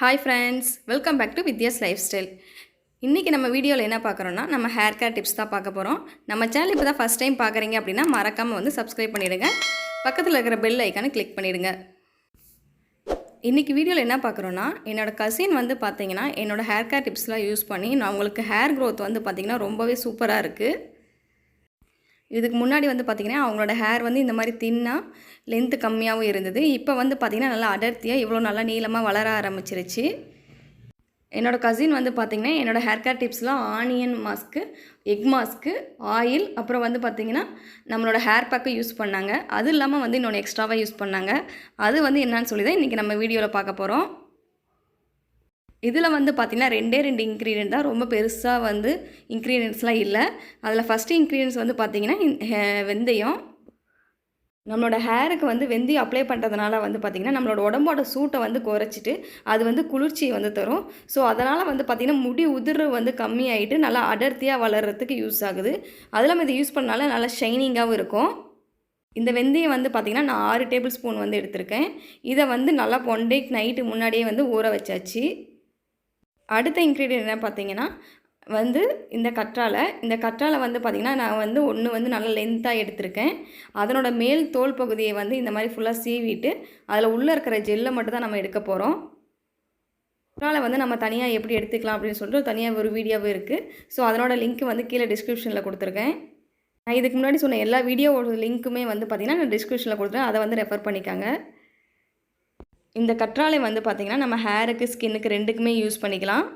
Hi friends, welcome back to Vidya's Lifestyle. இன்னைக்கு நம்ம வீடியோல என்ன பார்க்கறோம்னா நம்ம ஹேர் கேர் டிப்ஸ் தான் பார்க்க போறோம். நம்ம சேனல் இப்பதான் ஃபர்ஸ்ட் டைம் பார்க்கறீங்க அப்படினா மறக்காம வந்து Subscribe பண்ணிடுங்க. பக்கத்துல இருக்கிற பெல் ஐகானை கிளிக் பண்ணிடுங்க. இன்னைக்கு வீடியோல என்ன பார்க்கறோம்னா என்னோட கசின் வந்து பாத்தீங்கன்னா என்னோட ஹேர் கேர் டிப்ஸ்லாம் யூஸ் பண்ணி நான் உங்களுக்கு ஹேர் growth வந்து பாத்தீங்கன்னா ரொம்பவே சூப்பரா இருக்கு. இதுக்கு முன்னாடி வந்து பாத்தீங்கன்னா அவங்களோட ஹேர் வந்து இந்த மாதிரி தின்னா லெந்த் கம்மியாவும் இருந்தது. இப்போ வந்து பாத்தீங்கன்னா நல்லா அடர்த்தியா இவ்ளோ நல்லா நீளமா வளர ஆரம்பிச்சிருச்சு. என்னோட கசின் வந்து பாத்தீங்கன்னா என்னோட ஹேர் கேர் டிப்ஸ்லாம் onion mask, egg mask, oil அப்புறம் வந்து பாத்தீங்கன்னா நம்மளோட ஹேர் பேக் யூஸ் பண்ணாங்க. அது இல்லாம வந்து இன்னொரு எக்ஸ்ட்ராவா யூஸ் பண்ணாங்க. அது வந்து என்னன்னு சொல்லி தான் இன்னைக்கு நம்ம வீடியோல பார்க்க போறோம். இதில் வந்து பார்த்தீங்கன்னா ரெண்டு இன்க்ரீடியன்ட் தான், ரொம்ப பெருசாக வந்து இன்க்ரீடியன்ட்ஸ்லாம் இல்லை. அதில் ஃபஸ்ட்டு இன்க்ரீடியன்ட்ஸ் வந்து பார்த்தீங்கன்னா வெந்தயம். நம்மளோட ஹேருக்கு வந்து வெந்தயம் அப்ளை பண்ணுறதுனால வந்து பார்த்திங்கன்னா நம்மளோட உடம்போட சூட்டை வந்து குறைச்சிட்டு அது வந்து குளிர்ச்சியை வந்து தரும். ஸோ அதனால் வந்து பார்த்திங்கன்னா முடி உதிர்வு வந்து கம்மியாயிட்டு நல்லா அடர்த்தியாக வளர்கிறதுக்கு யூஸ் ஆகுது. அதில் இது யூஸ் பண்ணனால நல்லா ஷைனிங்காகவும் இருக்கும். இந்த வெந்தயம் வந்து பார்த்திங்கன்னா நான் 6 டேபிள் ஸ்பூன் வந்து எடுத்திருக்கேன். இதை வந்து நல்லா 1 டே நைட்டு முன்னாடியே வந்து ஊற வச்சாச்சு. அடுத்த இன்க்ரீடியன்ட் என்ன பார்த்தீங்கன்னா வந்து இந்த கற்றாழை வந்து பார்த்திங்கன்னா நான் வந்து ஒன்று வந்து நல்லா லென்த்தாக எடுத்திருக்கேன். அதனோட மேல் தோல் பகுதியை வந்து இந்த மாதிரி ஃபுல்லாக சீவிட்டு அதில் உள்ளே இருக்கிற ஜெல்லை மட்டும் தான் நம்ம எடுக்க போகிறோம். கற்றாழை வந்து நம்ம தனியாக எப்படி எடுத்துக்கலாம் அப்படின்னு சொல்லிட்டு தனியாக ஒரு வீடியோவே இருக்குது. ஸோ அதனோட லிங்க் வந்து கீழே டிஸ்கிரிப்ஷனில் கொடுத்துருக்கேன். நான் இதுக்கு முன்னாடி சொன்ன எல்லா வீடியோவோட லிங்க்குமே வந்து பார்த்திங்கன்னா நான் டிஸ்கிரிப்ஷனில் கொடுத்துருக்கேன். அதை வந்து ரெஃபர் பண்ணிக்காங்க. இந்த கற்றாழை வந்து பார்த்திங்கன்னா நம்ம ஹேருக்கு ஸ்கின்னுக்கு ரெண்டுக்குமே யூஸ் பண்ணிக்கலாம்.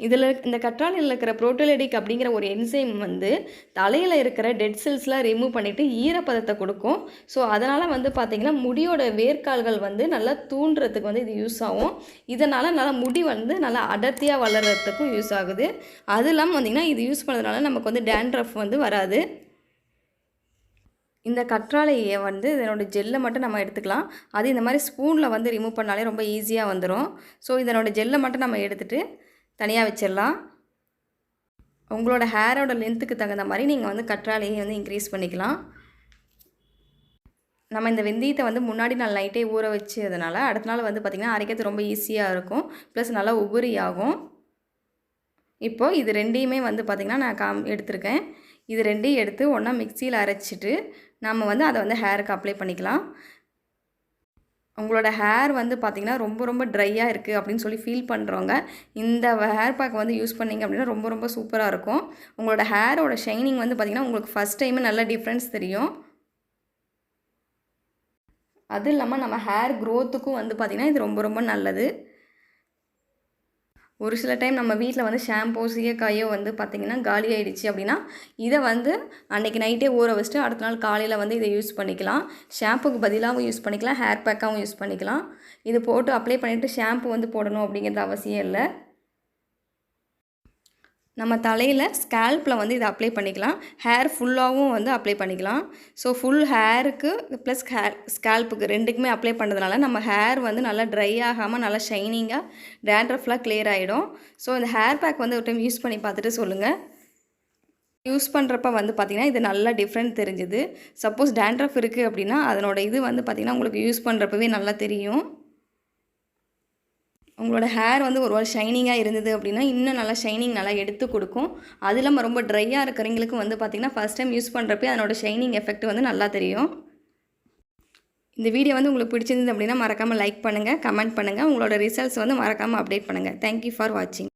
இதில் இந்த கற்றாழையில் இருக்கிற புரோட்டோலிடிக் அப்படிங்கிற ஒரு என்சைம் வந்து தலையில் இருக்கிற டெட் செல்ஸ்லாம் ரிமூவ் பண்ணிவிட்டு ஈரப்பதத்தை கொடுக்கும். ஸோ அதனால் வந்து பார்த்திங்கன்னா முடியோட வேர்க்கால்கள் வந்து நல்லா தூண்டுறதுக்கு வந்து இது யூஸ் ஆகும். இதனால் நல்லா முடி வந்து நல்லா அடர்த்தியாக வளர்கிறதுக்கும் யூஸ் ஆகுது. அது இல்லாமல் பார்த்திங்கன்னா இது யூஸ் பண்ணுறதுனால நமக்கு வந்து டேண்ட்ரஃப் வந்து வராது. இந்த கற்றாழையை வந்து இதனோட ஜெல்லை மட்டும் நம்ம எடுத்துக்கலாம். அது இந்த மாதிரி ஸ்பூனில் வந்து ரிமூவ் பண்ணாலே ரொம்ப ஈஸியாக வந்துடும். ஸோ இதனோட ஜெல்லை மட்டும் நம்ம எடுத்துகிட்டு தனியாக வச்சிடலாம். உங்களோட ஹேரோட லென்த்துக்கு தகுந்த மாதிரி நீங்கள் வந்து கற்றாழையை வந்து இன்க்ரீஸ் பண்ணிக்கலாம். நம்ம இந்த வெந்தயத்தை வந்து முன்னாடி நாள் நைட்டே ஊற வச்சதுனால அடுத்த நாள் வந்து பார்த்திங்கன்னா அரைக்கிறது ரொம்ப ஈஸியாக இருக்கும். ப்ளஸ் நல்லா உபரி ஆகும். இப்போது இது ரெண்டையுமே வந்து பார்த்திங்கன்னா நான் எடுத்திருக்கேன். இது ரெண்டையும் எடுத்து ஒன்றா மிக்சியில் அரைச்சிட்டு நம்ம வந்து அதை வந்து ஹேருக்கு அப்ளை பண்ணிக்கலாம். உங்களோட ஹேர் வந்து பார்த்திங்கன்னா ரொம்ப ட்ரையாக இருக்குது அப்படின்னு சொல்லி ஃபீல் பண்ணுறவங்க இந்த ஹேர் பேக் வந்து யூஸ் பண்ணிங்க அப்படின்னா ரொம்ப சூப்பராக இருக்கும். உங்களோட ஹேரோட ஷைனிங் வந்து பார்த்திங்கன்னா உங்களுக்கு ஃபஸ்ட் டைமே நல்ல டிஃப்ரென்ஸ் தெரியும். அது இல்லாமல் நம்ம ஹேர் க்ரோத்துக்கும் வந்து பார்த்திங்கன்னா இது ரொம்ப நல்லது. ஒரு சில டைம் நம்ம வீட்டில் வந்து ஷாம்போ சீயக்காயோ வந்து பார்த்திங்கன்னா காலி ஆகிடுச்சு அப்படின்னா இதை வந்து அன்றைக்கி நைட்டே ஊற வச்சுட்டு அடுத்த நாள் காலையில் வந்து இதை யூஸ் பண்ணிக்கலாம். ஷாம்புக்கு பதிலாகவும் யூஸ் பண்ணிக்கலாம், ஹேர் பேக்காகவும் யூஸ் பண்ணிக்கலாம். இது போட்டு அப்ளை பண்ணிவிட்டு ஷாம்பு வந்து போடணும் அப்படிங்கிறது அவசியம் இல்லை. நம்ம தலையில் ஸ்கேல்ப்பில் வந்து இதை அப்ளை பண்ணிக்கலாம். ஹேர் ஃபுல்லாகவும் வந்து அப்ளை பண்ணிக்கலாம். ஸோ ஃபுல் ஹேருக்கு ப்ளஸ் ஸ்கேல்ப்புக்கு ரெண்டுக்குமே அப்ளை பண்ணுறதுனால நம்ம ஹேர் வந்து நல்லா ட்ரை ஆகாமல் நல்லா ஷைனிங்காக டேண்ட்ரஃப்லாம் கிளியர் ஆகிடும். ஸோ இந்த ஹேர் பேக் வந்து ஒரு டைம் யூஸ் பண்ணி பார்த்துட்டு சொல்லுங்கள். யூஸ் பண்ணுறப்ப வந்து பார்த்திங்கன்னா இது நல்லா டிஃப்ரெண்ட் தெரிஞ்சுது. சப்போஸ் டேண்ட்ரஃப் இருக்குது அப்படின்னா அதனோட இது வந்து பார்த்திங்கன்னா உங்களுக்கு யூஸ் பண்ணுறப்பவே நல்லா தெரியும். உங்களோட ஹேர் வந்து ஒரு ஷைனிங்காக இருந்தது அப்படின்னா இன்னும் நல்லா ஷைனிங் நல்லா எடுத்து கொடுக்கும். அது இல்லாமல் ரொம்ப ட்ரையாக இருக்கிறவங்களுக்கும் வந்து பார்த்திங்கன்னா ஃபஸ்ட் டைம் யூஸ் பண்ணுறப்பே அதனோட ஷைனிங் எஃபெக்ட் வந்து நல்லா தெரியும். இந்த வீடியோ வந்து உங்களுக்கு பிடிச்சிருந்தது அப்படின்னா மறக்காமல் லைக் பண்ணுங்கள், கமெண்ட் பண்ணுங்கள். உங்களோட ரிசல்ட்ஸ் வந்து மறக்காமல் அப்டேட் பண்ணுங்கள். தேங்க்யூ ஃபார் வாட்சிங்.